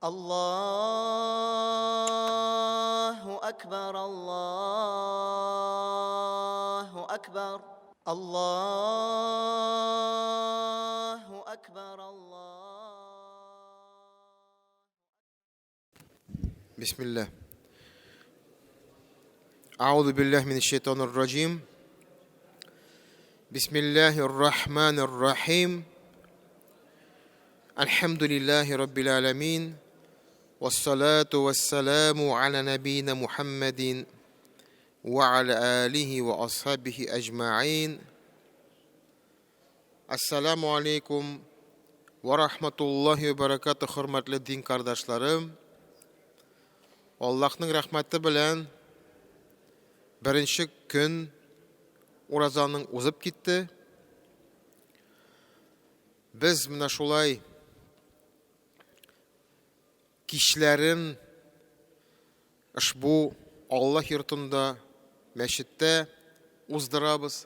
الله أكبر الله أكبر الله أكبر بسم الله. أعوذ بالله من الشيطان الرجيم. بسم الله الرحمن الرحيم. الحمد لله رب العالمين والصلاة والسلام على نبينا محمد وعلى آله وأصحابه أجمعين. Assalamu alaikum wa rahmatullahi wa barakatuh. Hurmatli din kardeşlerim. Allah'ın rahmeti bilen birinci gün Urazanın uzıp gitti. Biz mına şulay kişilerin bu Allah yurtunda, meşitte уздырабыз.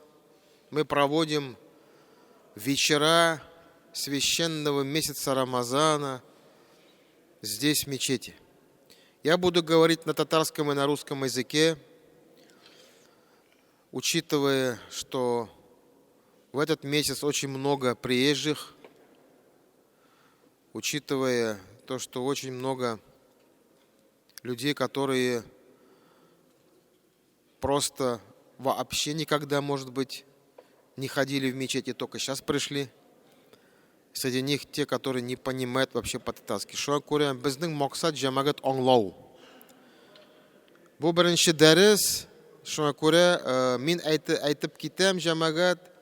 Мы проводим вечера священного месяца Рамазана здесь, в мечети. Я буду говорить на татарском и на русском языке, учитывая, что в этот месяц очень много приезжих, учитывая то, что очень много людей, которые просто вообще никогда, может быть, не ходили в мечеть и только сейчас пришли. Среди них те, которые не понимают вообще по-татарски. Шуңа күрә безнең максат җәмәгать аңлау. Бу беренче дәрес. Шуңа күрә мин әйтеп китәм җәмәгать.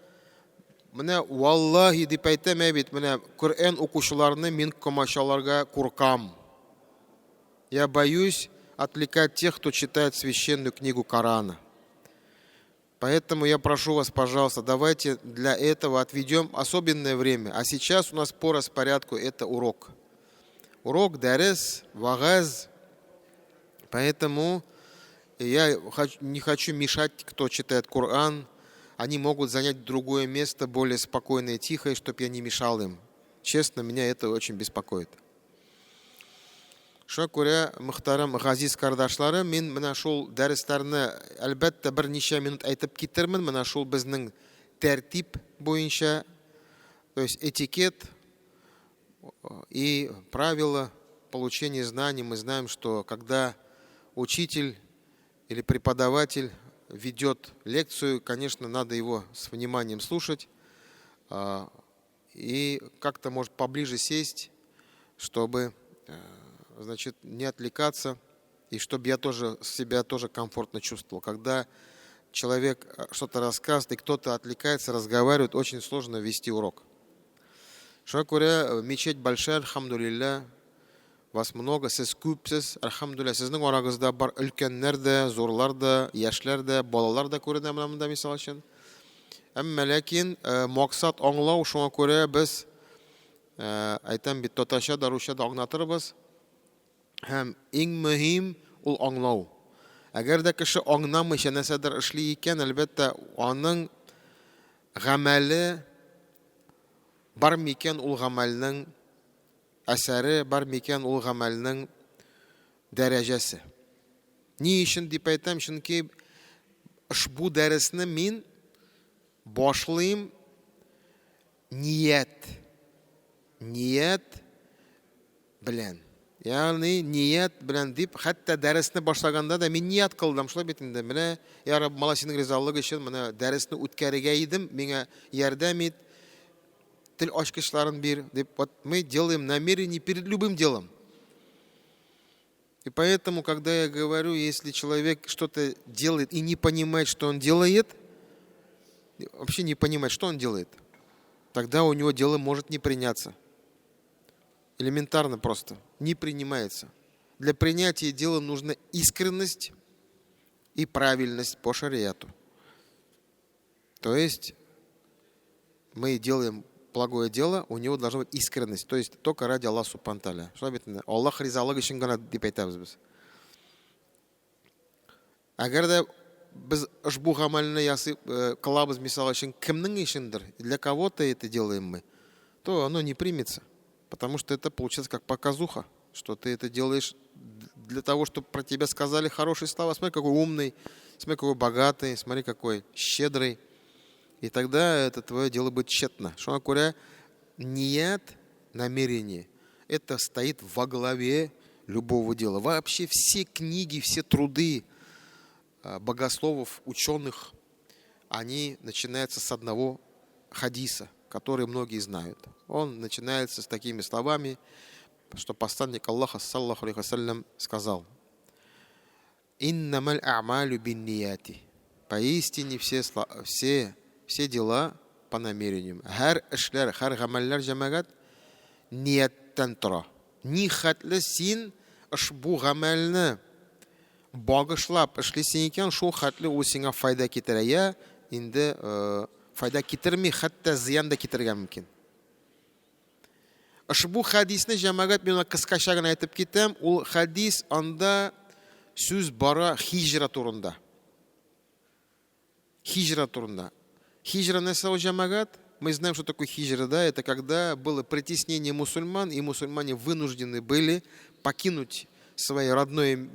Менә валлаһи дип әйтәм бит, менә Коръән укучыларны мин комачаларга куркам. Я боюсь отвлекать тех, кто читает священную книгу Корана. Поэтому я прошу вас, пожалуйста, давайте для этого отведем особенное время. А сейчас у нас по распорядку это урок. Урок, дәрес, вагаз. Поэтому я не хочу мешать, кто читает Коран. Они могут занять другое место, более спокойное и тихое, чтобы я не мешал им. Честно, меня это очень беспокоит. Шуңа күрә, мөхтәрәм газиз кардашларым, мин менә шул дәресләрне әлбәттә берничә минут әйтеп китермен, менә шул безнең тәртип буенча, то есть этикет и правила получения знаний. Мы знаем, что когда учитель или преподаватель ведет лекцию, конечно, надо его с вниманием слушать и как-то, может, поближе сесть, чтобы, значит, не отвлекаться, и чтобы я тоже себя тоже комфортно чувствовал. Когда человек что-то рассказывает, и кто-то отвлекается, разговаривает, очень сложно вести урок. Шуңа күрә, мечеть большая, альхамдулилля, вас много, сез күпсез, альхамдулилля, сезнең арагызда бар өлкәннәр дә, зурлар да, яшьләр дә, балалар да күренә менә монда мисал өчен. Әмма ләкин максат аңлау, шуңа күрә без әйтәм бит, татарча да, русча да аңлатырбыз. Һәм иң мөһим ул аңлау. Әгәр дә кеше аңламыйча нәрсәдер эшли икән, әлбәттә аның гамәле бар микән, ул гамәлнең әсәре бар микән, ул гамәлнең дәрәҗәсе. Ни өчен дип әйтәм, чөнки бу дәресне мин башлыйм ният белән. Ягъни ният белән дип, хәтта дәресне башлаганда да мин ният кылдым, шулай бит инде. Менә я Рабб, мала синең ризалыгы өчен менә дәресне үткәрергә идем, миңа ярдәм ит, тел ачкычларын бир дип. Вот мы делаем намерение перед любым делом. И поэтому, когда я говорю, если человек что-то делает и не понимает, что он делает, вообще не понимает, что он делает, тогда у него дело может не приняться. Элементарно просто. Не принимается. Для принятия дела нужна искренность и правильность по шариату. То есть мы делаем благое дело, у него должна быть искренность. То есть только ради Аллаха субхана тааля. Аллах ризалыгы өчен гына дип әйтәбез без. Әгәр дә без ушбу гамәлне кылабыз мисал өчен кемнең өчендер, для кого-то это делаем мы, то оно не примется. Потому что это получается как показуха. что ты это делаешь для того, чтобы про тебя сказали хорошие слова. Смотри, какой умный, смотри, какой богатый, смотри, какой щедрый. И тогда это твое дело будет тщетно. Шуңа күрә ният, намерение, это стоит во главе любого дела. Вообще все книги, все труды богословов, ученых, они начинаются с одного хадиса, который многие знают. Он начинается с такими словами, что посланник Аллаха, саллаху алейхи вассалям, сказал: «Иннамаль а'малю биннияти». Поистине все дела по намерениям. Һәр эшләр, һәр гамәлләр җәмәгать нияттән тора. Ни хәтле син ошбу гамәлне багышлап эшлисең икән, шул хәтле ул сиңа файда китерә. Я инде файда китерми, хәтта зыян да китергә мөмкин. Ошбу хадисне җәмәгать мин кыскача гына әйтеп китәм. Ул хадис, анда сүз бара хиҗра турында. Хиҗра турында. Хиджра нәрсә ул җәмәгать? Мы знаем, что такое хиджра, да? Это когда было притеснение мусульман, и мусульмане вынуждены были покинуть свои родные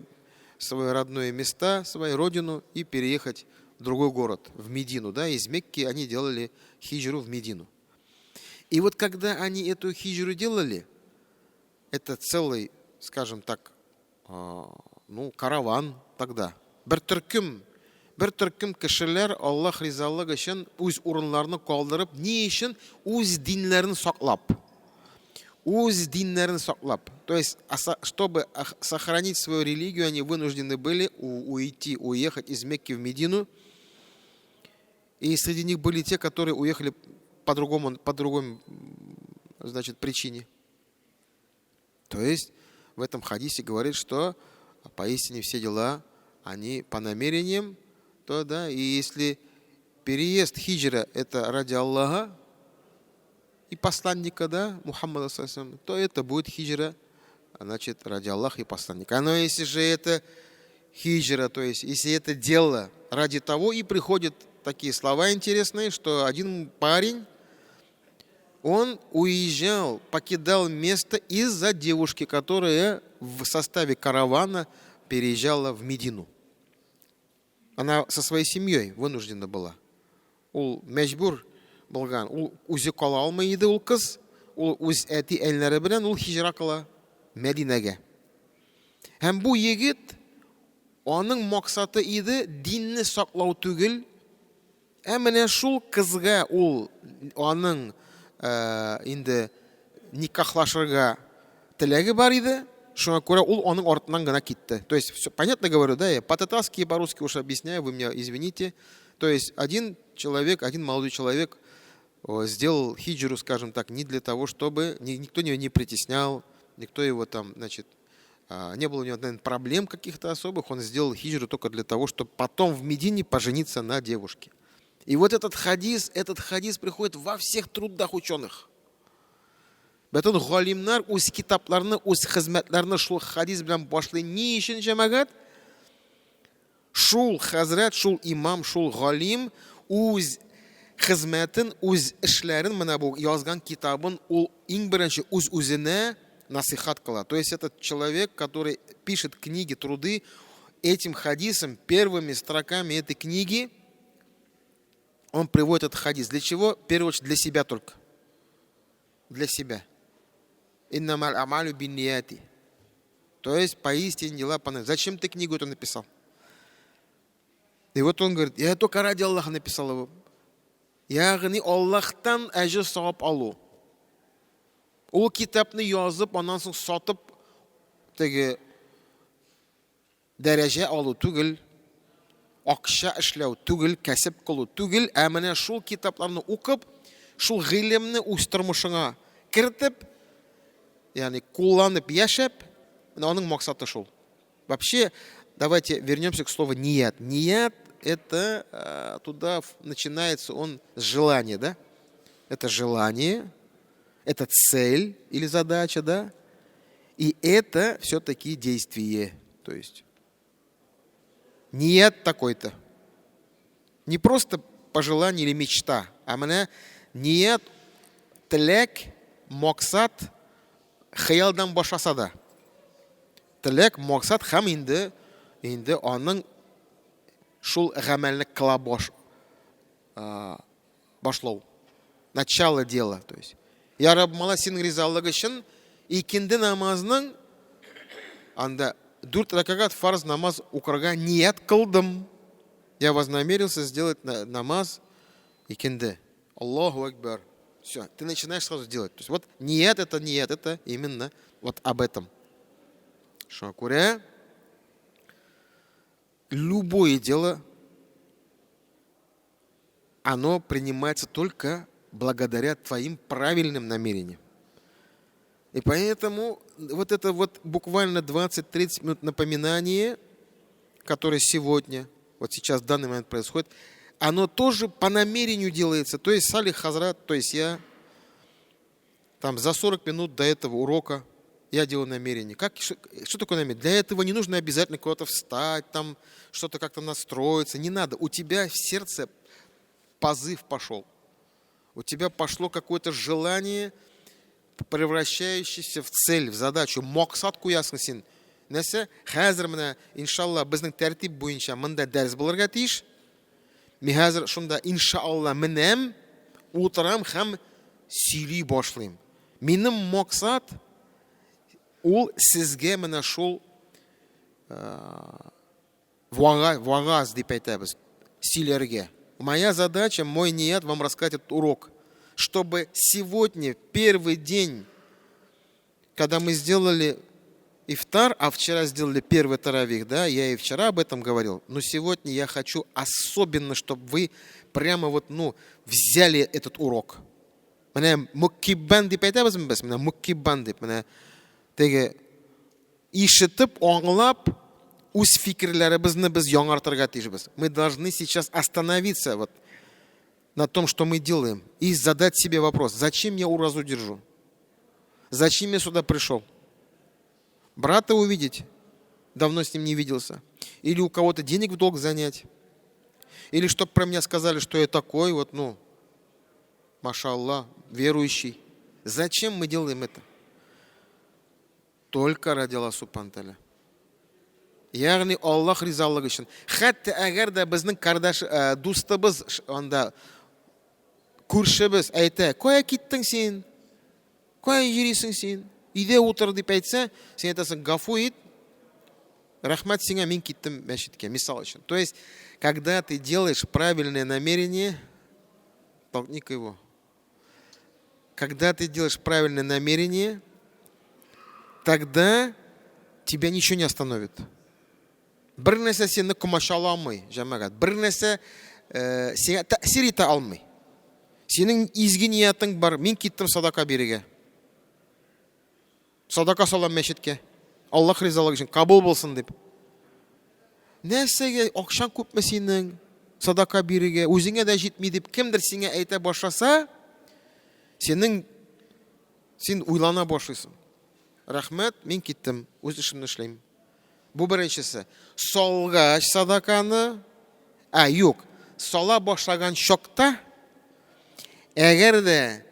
места, свою родину и переехать в другой город, в Медину, да? Из Мекки они делали хиджру в Медину. И вот когда они эту хиджру делали, это целый, скажем так, караван тогда. Бір төркем кешеләр Аллаһ ризалыгы өчен үз урыннарны калдырып, ни өчен? Үз диннәрен саклап. То есть, чтобы сохранить свою религию, они вынуждены были уехать из Мекки в Медину. И среди них были те, которые уехали по другой, значит, причине. То есть, в этом хадисе говорит, что поистине все дела, они по намерениям, то, да, и если переезд хиджра это ради Аллаха и посланника, да, Мухаммада саллаллаху, то это будет хиджра, значит, ради Аллаха и посланника. Но если же это хиджра, то есть если это дело ради того, и приходят такие слова интересные, что один парень, он уезжал, покидал место из-за девушки, которая в составе каравана переезжала в Медину. Она со своей семьей вынуждена была. Ул мәҗбүр булган. Ул үзе кала алмый иде, ул кыз. Ул үз әти әйләре белән ул хиҗра кыла Мәдинәгә. Һәм бу егет, аның максаты иде динне саклау түгел, ә менә шул кызга ул аның инде никахлашырга теләге бар иде. Шуңа күрә ул аның артыннан гына китте. То есть, все понятно говорю, да? Я по-татарски и по-русски уж объясняю, вы меня извините. То есть, один молодой человек сделал хиджру, скажем так, не для того, чтобы никто его не притеснял, никто его там, значит, не было у него, наверное, проблем каких-то особых. Он сделал хиджру только для того, чтобы потом в Медине пожениться на девушке. И вот этот хадис приходит во всех трудах ученых. Бәтен галимнар үз китапларны, үз хезмәтләрне шул хадис белән башлый. Ни өчен җәмәгать? Шул хәзрәт, шул имам, шул галим үз хезмәтен, үз эшләрен, менә бу язган китабын ул иң беренче үзенә насихат кыла. То есть этот человек, который пишет книги, труды, этим хадисом, первыми строками этой книги, он приводит этот хадис. Для чего? В первую очередь для себя только. Для себя. Иннамаль амалю биннияти. То есть, поистине дела по намерениям. Зачем ты книгу эту написал? И вот он говорит, я только ради Аллаха написал его. Ягъни Аллахтан әҗр савап алу. Ул китапны язып, аннан соң сатып, теге дәрәҗә алу түгел, акча эшләү түгел, кәсеп кылу түгел, ә менә шул китапларны укып, шул гыйлемне үз тормышыңа кертеп, ягъни кулланып яшәп, аның максаты шул. Вообще, давайте вернемся к слову ният. Ният это туда начинается он с желания, да? Это желание, это цель или задача, да? И это все-таки действие. То есть ният такой-то. Не просто пожелание или мечта, а менә ният, теләк, максат, хыялдан башласа да. Тілек, мақсат һәм инде аның шул гамәлне кыла башлау. Начало дела. То есть, я Раббыма синең ризалыгы өчен икенде намазның анда 4 ракагат фарз намаз укырга ният кылдым. Я вознамерился сделать намаз икенде. Аллаху акбар. Все, ты начинаешь сразу делать. То есть вот ният, это именно вот об этом. Шакуря. Любое дело, оно принимается только благодаря твоим правильным намерениям. И поэтому вот это вот буквально 20-30 минут напоминание, которое сегодня, вот сейчас в данный момент происходит, оно тоже по намерению делается. То есть Салих Хазрат, то есть я там за 40 минут до этого урока я делаю намерение. Что такое намерение? Для этого не нужно обязательно куда-то встать, там что-то как-то настроиться. Не надо. У тебя в сердце позыв пошел. У тебя пошло какое-то желание, превращающееся в цель, в задачу. Мақсат қоясың сен. Нәрсе? Хәзер менә иншалла безнең тәртип буенча монда дәрес булырга тиеш. Мен хәзер шунда иншалла менәм, утырам һәм сөйли башлыйм. Минем мақсат ул сезгә менә шул вагаз дип әйтәбез, сөйләргә. Моя задача, мой ният вам рассказать этот урок, чтобы сегодня, первый день, когда мы сделали ифтар, а вчера сделали первый таравих, да, я и вчера об этом говорил, но сегодня я хочу особенно, чтобы вы прямо вот, взяли этот урок. Менә муккиббан дип әйтәбезме без? Менә муккиббан дип, менә теге ишетеп, аңлап, үз фикерләребезне без яңартырга тиешбез. Мы должны сейчас остановиться вот на том, что мы делаем, и задать себе вопрос: зачем я уразу держу? Зачем я сюда пришел? Брата увидеть? Давно с ним не виделся. Или у кого-то денег в долг занять? Или чтобы про меня сказали, что я такой вот, машаллах, верующий. Зачем мы делаем это? Только ради Аллаха субхана тааля. Ягъни Аллах ризалыгы өчен. Хәтта әгәр дә безнең дустыбыз, анда күршебез әйтә: "Кая киттең син? Кая йөрисең син? Өйдә утыр" дип әйтсә, син әйтәсең: "Гафу ит. Рәхмәт сиңа, мин киттем мәчеткә", мисал өчен. То есть, когда ты делаешь правильное намерение, толкни-ка его. Когда ты делаешь правильное намерение, тогда тебя ничего не остановит. Бер нәрсә сине комачала алмый, җәмәгать. Бер нәрсә сиңа тәэсир итә алмый. Синең изге ниятың бар: "Мин киттем садака бирергә. Садака салам мәчеткә. Аллаһ ризалыгы өчен кабул булсын" дип. Нәрсәгә акчаң күпме синең садака бирергә, үзеңә дә җитми дип кемдер сиңа әйтә башласа, син уйлана башлыйсың. Рәхмәт, мин киттем, үз эшемне эшләйм. Бу беренчесе. Салгач садаканы, юк, сала башлаган чакта, әгәр дә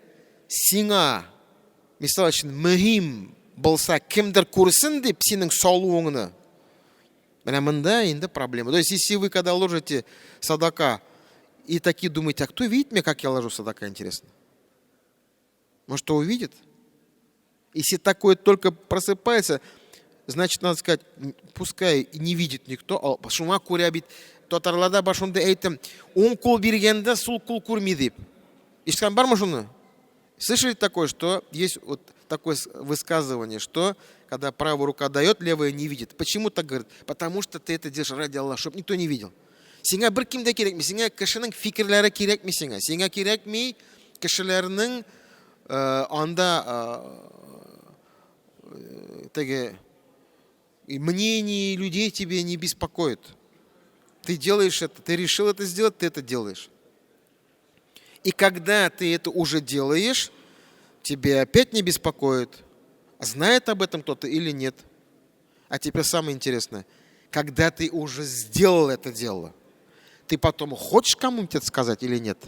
сиңа, мисал өчен, мөһим булса, кемдер күрсен дип синең салуыңны, менә монда инде проблема. То есть, если вы когда ложите садака и такие думаете: "А кто видит меня, как я ложу садака, интересно? Может, кто увидит?" Если такое только просыпается, значит, надо сказать: пускай не видит никто, шуңа күрә бит татарларда башында әйтем: "Уң кул биргәндә сул кул күрми" дип. Ишеткән бармы шуны? Слышали такое, что есть вот такое высказывание, что когда правая рука дает, левая не видит. Почему так говорят? Потому что ты это делаешь ради Аллаха, чтобы никто не видел. Сиңа бер ким дә кирәкми, сиңа кешенең фикерләре кирәкми сиңа. Сиңа кирәкми кешеләрнең анда мнение людей тебе не беспокоит. Ты делаешь это, ты решил это сделать, ты это делаешь. И когда ты это уже делаешь, тебе опять не беспокоит, знает об этом кто-то или нет. А теперь самое интересное: когда ты уже сделал это дело, ты потом хочешь кому-нибудь это сказать или нет?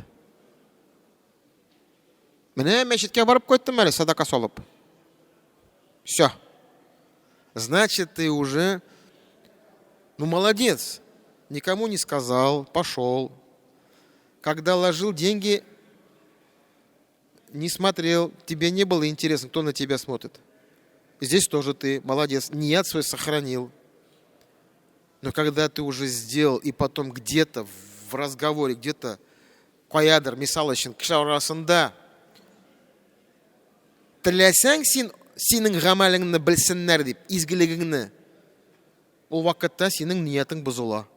Менә мәчеткә барып кайттым әле, садака салып. Все. значит, ты уже, молодец. Никому не сказал, пошел. Когда ложил деньги, не смотрел, тебе не было интересно, кто на тебя смотрит. Здесь тоже ты молодец, ният свой сохранил. Но когда ты уже сделал, и потом где-то в разговоре, где-то қоядыр, мисал үшін кіші арасында тілесең сенің ғамалыңны білсіннер деп, изгілігіңні, ол уақытта сенің ниятың бұзыла.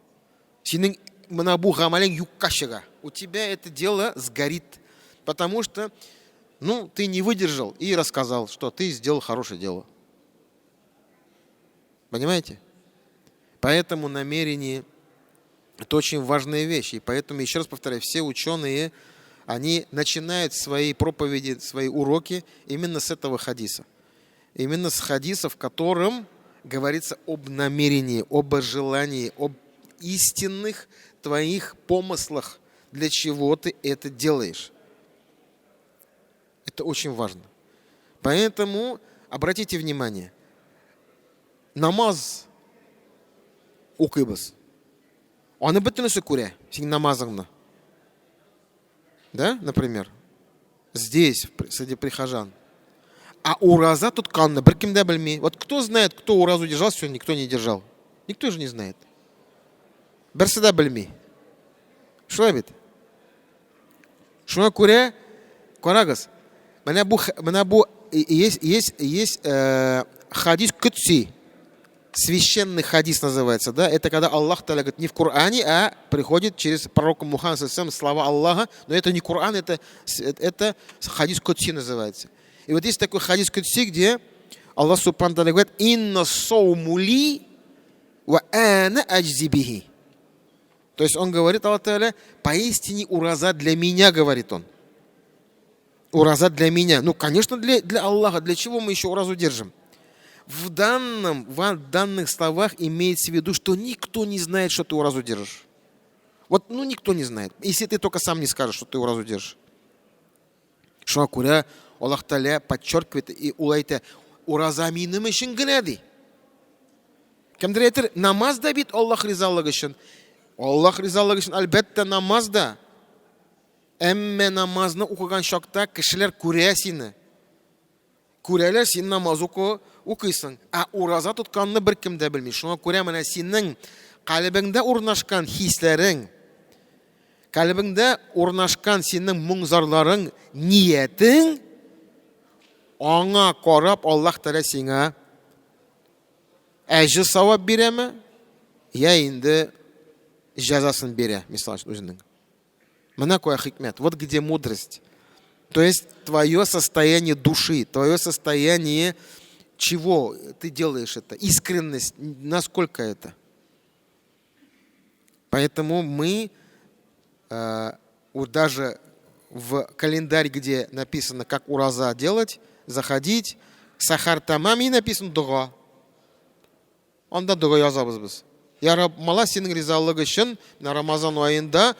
Сенің мына бұл ғамалың юкка шыға. У тебя это дело сгорит, потому что ты не выдержал и рассказал, что ты сделал хорошее дело. Понимаете? Поэтому намерение – это очень важная вещь. И поэтому, еще раз повторяю, все ученые, они начинают свои проповеди, свои уроки именно с этого хадиса. Именно с хадиса, в котором говорится об намерении, об желании, об истинных твоих помыслах, для чего ты это делаешь. Это очень важно. Поэтому обратите внимание, намаз оқимыз. Оны бүтінісі көре, сен намазыңны. Да, например, здесь, среди прихожан. А ураза тұтқанны бір кім де білмей. Вот кто знает, кто уразу держал, сегодня никто не держал. Никто же не знает. Бірсі де білмей. Шулай бет. Шуна көре, қарағыз. Мына бұл есть хадис күтси. Священный хадис называется, да? Это когда Аллах Та'аля говорит не в Коране, а приходит через пророка Мухаммада саллаллаху алейхи ва саллям слова Аллаха, но это не Коран, это хадис Кудси называется. И вот есть такой хадис Кудси, где Аллах Субхану Та'аля говорит: «Инна соуму ли ва ана аджзи бихи». То есть он говорит, Аллах Та'аля, поистине ураза для меня, говорит он. Ураза для меня. Конечно, для Аллаха. Для чего мы еще уразу держим? В данных словах имеется в виду, что никто не знает, что ты уразу держишь. Вот, никто не знает. Если ты только сам не скажешь, что ты уразу держишь. Шуңа күрә Аллах Та'аля подчеркивает и улайта: ураза минем өчен генә ди. Кемдер әйтер, намаз да бит Аллах ризалыгы өчен. Аллах ризалыгы өчен әлбәттә намаз да. Әмма намазны укыган шакта кешеләр күрә сине. Күрәләр, син намаз укыйсың, а ураза тотканны бер кем дә белми. Шуңа күрә менә синең калбыңда урнашкан хисләрең, калбыңда урнашкан синең моңзарларың, ниятең, аңа карап Аллах Та'аля сиңа әҗр савап бирәме, я инде җәзасын бирә, мисал өчен үзенең. Менә кая хикмәт, вот где мудрость. То есть твое состояние души, твое состояние, чего ты делаешь это, искренность, насколько это. Поэтому мы даже в календарь, где написано, как ураза делать, заходить, сахар тамам, и написано дуга. Онда дуга язабыз біз. Я Раб, мала сенің ризалығы үшін на Рамазан айында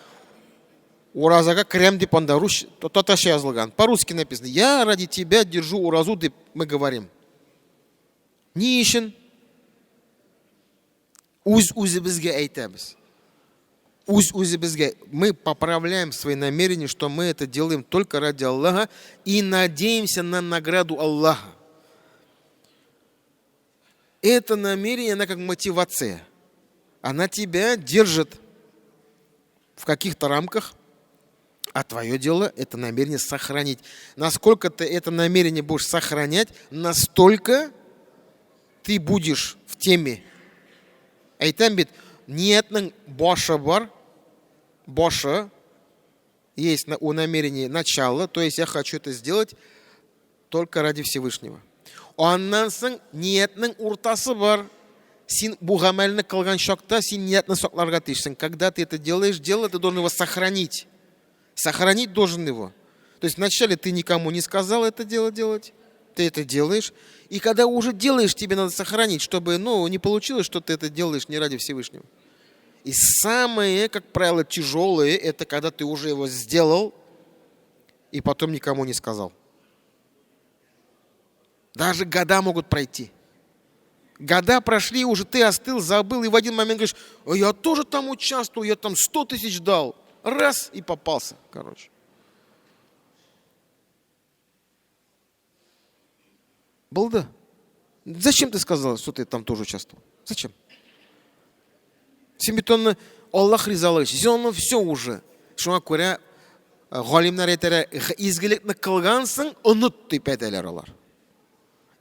уразага крем деп анда татарша yazılgan. По-русски написано: я ради тебя держу уразу, деп мы говорим. Ни үшін? Үз-үзімізге айтамыз. Үз-үзімізге. Мы поправляем свои намерения, что мы это делаем только ради Аллаха и надеемся на награду Аллаха. Это намерение, она как мотивация. Она тебя держит в каких-то рамках, а твое дело это намерение сохранить. Насколько ты это намерение будешь сохранять, настолько ты будешь в теме. Айтам бит, ниятның башы бар, башы есть у намерения начало, то есть я хочу это сделать только ради Всевышнего. Аннан соң ниятның уртасы бар. Син бу гамәлне кылган шакта син ниятны сакларга тиешсең. Когда ты это делаешь, ты должен его сохранить. Сохранить должен его. То есть вначале ты никому не сказал это дело делать, ты это делаешь, и когда уже делаешь, тебе надо сохранить, чтобы не получилось, что ты это делаешь не ради Всевышнего. И самое, как правило, тяжелое, это когда ты уже его сделал и потом никому не сказал. Даже года могут пройти. Года прошли, уже ты остыл, забыл, и в один момент говоришь: «А я тоже там участвовал, я там 100 тысяч дал». Раз, и попался, короче. Болды. Зачем ты сказал, что ты там тоже участвовал? Зачем? Сен бит оны Аллах ризалыгы үшін, сен оны все уже. Шуңа күрә галимнәр әйтәләр, изгелекне кылгансың, онут дип әйтәләр алар.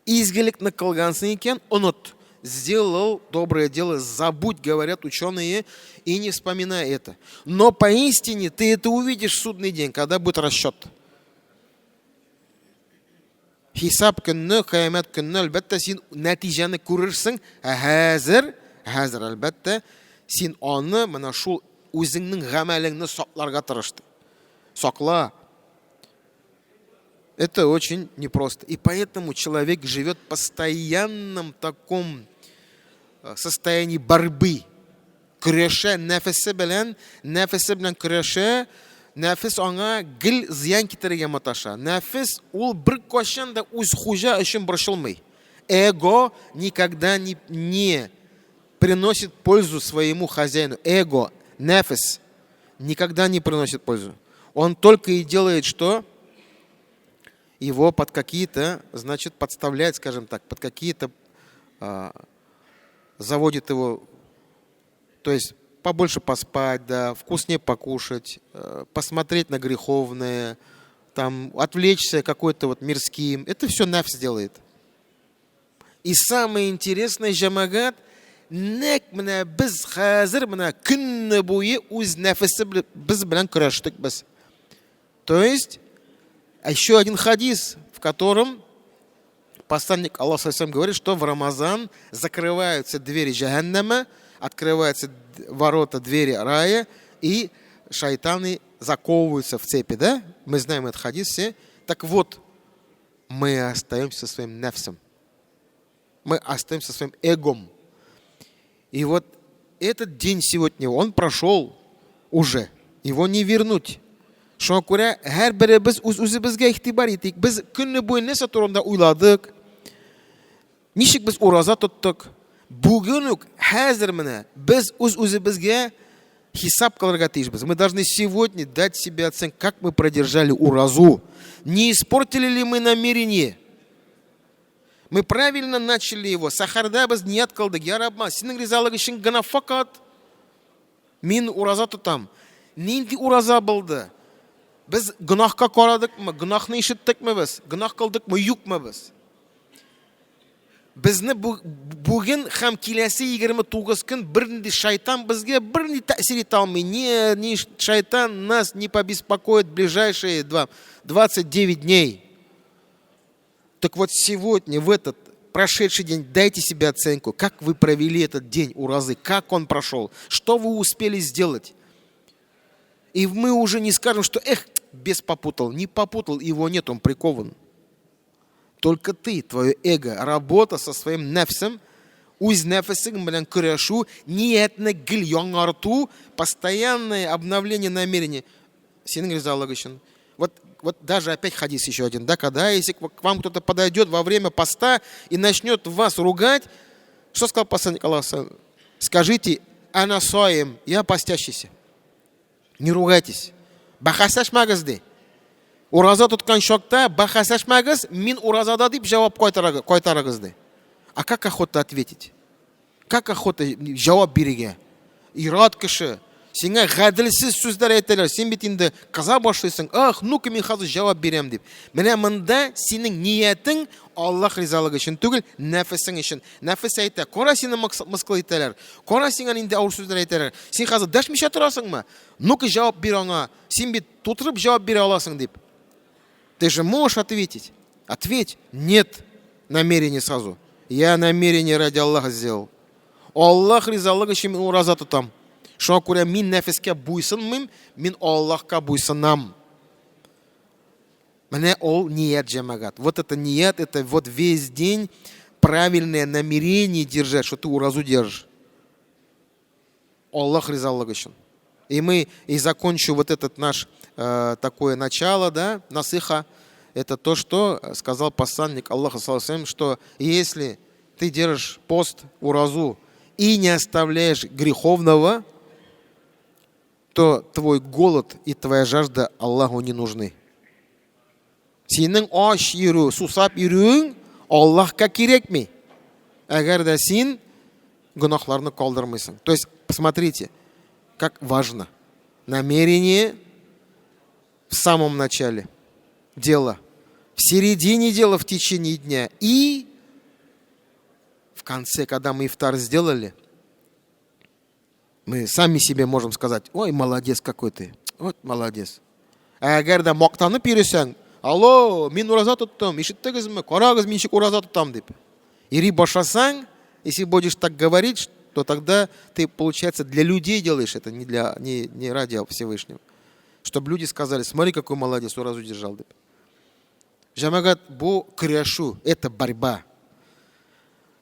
Изгелекне кылгансың икән, онут. Сделал доброе дело, забудь, говорят ученые, и не вспоминай это. Но поистине ты это увидишь в судный день, когда будет расчет. Хисап көнне, кыямәт көнне, әлбәттә син нәтиҗәне күрерсең. Хәзер әлбәттә син аны менә шул үзеңнең гамәлеңне сакларга тырышты. Сакла. Это очень непросто. И поэтому человек живет в постоянном таком состоянии борьбы. Көрәшә нәфесе белән көрәшә. Нәфис аңа гел зыян китерергә маташа. Нәфис ул бер кашан да үз хуҗа өчен борчылмый. Эго никогда не приносит пользу своему хозяину. Эго, нәфис никогда не приносит пользу. Он только и делает, что его под какие-то, значит, подставляет, скажем так, под какие-то, заводит его, то есть побольше поспать, да, вкуснее покушать, посмотреть на греховное, там, отвлечься какой-то вот мирским. Это все нафс делает. И самое интересное, жамагат, нек менә без хәзер менә көнне буе үз нәфесе без белән көрәштек без. То есть, еще один хадис, в котором посланник Аллаха говорит, что в Рамазан закрываются двери джаханнама, открываются ворота, двери рая, и шайтаны заковываются в цепи, да? Мы знаем этот хадис все. Так вот, мы остаемся со своим нефсом. Мы остаемся со своим эгом. И вот этот день сегодня, он прошел уже. Его не вернуть. Шуңа күрә, һәр беребез үзебезгә игътибар итик. Без көнне буе нәрсә турында уйладык? Ничек без ураза тоттык? Бүген үк хәзер менә без үзебезгә хисап кылырга тиешбез. Мы должны сегодня дать себе оценку, как мы продержали уразу. Не испортили ли мы намерение? Мы правильно начали его. Сахарда без ният кылдык. Я Раббым, синең ризалык өчен гына факат мин ураза тотам. Нинди ураза булды? Biz günahka karadыкмы, günahны ишеттекме без? Günah кылдыкмы, юкмы без? Безне бүген һәм киләсе 29 көн бернинди шайтан безгә берни тәэсир итә алмый. Ни шайтан нас не побеспокоит ближайшие 29 дней. Так вот сегодня, в этот прошедший день, дайте себе оценку, как вы провели этот день уразы, как он прошел, что вы успели сделать. И мы уже не скажем, что бес попутал. Не попутал, его нет, он прикован. Только ты, твое эго, работа со своим нефсом, үз нефесің белән көрәшу, ниятне гел яңарту, постоянное обновление намерения. Синең ризалык өчен. Вот даже опять хадис еще один, да, когда если к вам кто-то подойдет во время поста и начнет вас ругать, что сказал посланник Аллаха? Скажите: ана соим, я постящийся. Не ругайтесь. Бахасашмагыз ди. Ураза тоткан шокта бахасашмагыз, мин уразада дип жавап кайтарыгыз ди. А как охота ответить? Как охота жавап бирергә? Ират кеше. Сиңа гаделсез сүзләр әйтәләр. Син бит инде кыза башлыйсың. Ну-ка мин хәзер җавап бирәм дип. Менә монда синең ниятең Аллаһ ризалыгы өчен түгел, нәфесең өчен. Нәфес әйтә: "Кара сине мыскыл итәләр. Кара сиңа инде авыр сүзләр әйтәләр. Син хәзер дәшмичә торасыңмы? Ну-ка җавап бир аңа. Син бит тутырып җавап бирә аласың" дип. Ты же можешь ответить. Ответь: "Нет намерения сразу. Я намерение ради Аллаха сделал. Аллаһ ризалыгы өчен мин ураза тотам. Шуңа күрә мин нәфескә буйсынмыйм, мин Аллаһка буйсынам". Менә ол ният җәмәгать. Вот это ният, это вот весь день правильное намерение держать, что ты уразу держишь. Аллаһ ризалыгы өчен. И закончу вот этот наш такое начало, да, насыха. Это то, что сказал посланник Аллаха, что если ты держишь пост, уразу и не оставляешь греховного, то твой голод и твоя жажда Аллаху не нужны. Сенің аш еру, сусап еруің Аллахқа керек ме? Әгәр дә син гунахларны калдырмыйсың. То есть, посмотрите, как важно намерение в самом начале дела, в середине дела, в течение дня и в конце, когда мы ифтар сделали, мы сами себе можем сказать: ой, молодец какой ты, вот молодец. А әгәр дә мақтанып йөрсәң: алло, мин ураза тоттым, ишеттегезме, карагыз, мин ничек ураза тотам дип. Ири башасаң, если будешь так говорить, то тогда ты, получается, для людей делаешь это, не ради Всевышнего. Чтобы люди сказали: смотри, какой молодец, уразу держал. Жамагат, бу күрәшу, это борьба.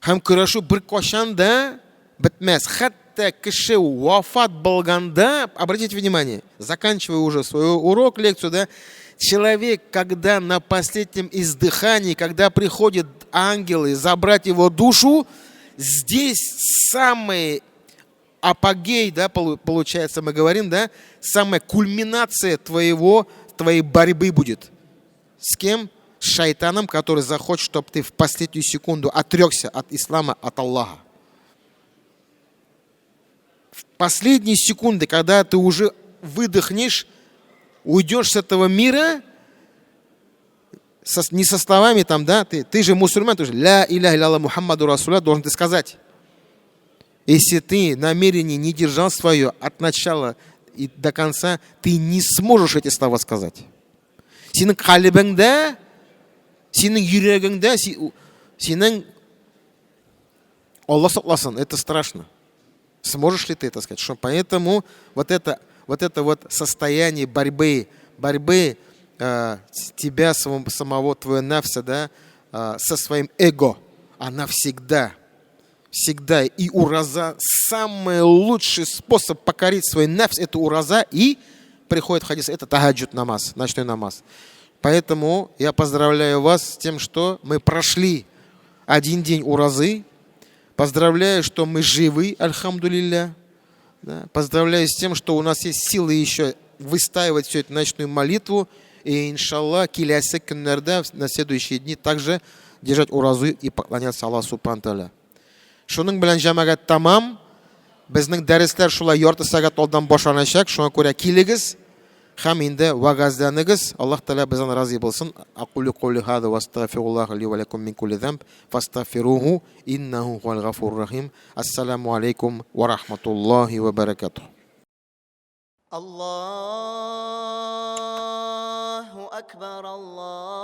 Һәм күрәшу бер кашан да бетмәс. Хәтта кеше вафат булганда, обратите внимание, заканчивая уже свой урок, лекцию, да, человек, когда на последнем издыхании, когда приходят ангелы забрать его душу, здесь самый апогей, да, получается, мы говорим, да, самая кульминация твоей борьбы будет. С кем? С шайтаном, который захочет, чтобы ты в последнюю секунду отрекся от ислама, от Аллаха. В последние секунды, когда ты уже выдохнешь, уйдешь с этого мира, не со словами там, да, ты же мусульман, ты же ля иляха илlallah Мухаммаду Расуля должен ты сказать. Если ты намерение не держал свое от начала и до конца, ты не сможешь эти слова сказать. Синең калбыңда, синең йөрәгеңдә, синең Аллах сакласын, это страшно. Сможешь ли ты это сказать? Что поэтому вот это состояние борьбы тебя самого, твоего нафса, да, со своим эго, она всегда. И ураза, самый лучший способ покорить свой нафс, это ураза, и приходит хадис, это тахаджуд намаз, ночной намаз. Поэтому я поздравляю вас с тем, что мы прошли один день уразы. Поздравляю, что мы живы, альхамдулилля. Да. Поздравляю с тем, что у нас есть силы еще выстаивать всю эту ночную молитву. И, иншаллах, килясы куннарда на следующие дни также держать уразу и поклоняться Аллаху субхану тааля. Шуның белән җәмәгать тамам. Безнең дәресләр шулай ярты сәгать алдан башланачак. Шуңа күрә килегез. Һәм инде вагазланыгыз. Аллаһ Тәала бездән разый булсын. Aqulu qawli hadha wa astaghfirullah li wa lakum min kulli dhanb fastaghfiruhu innahu huwal ghafurur rahim. Assalamu alaykum wa rahmatullahi wa barakatuh. Allahu akbar, Allahu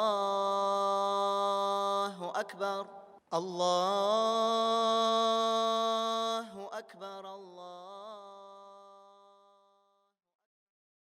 akbar, Allah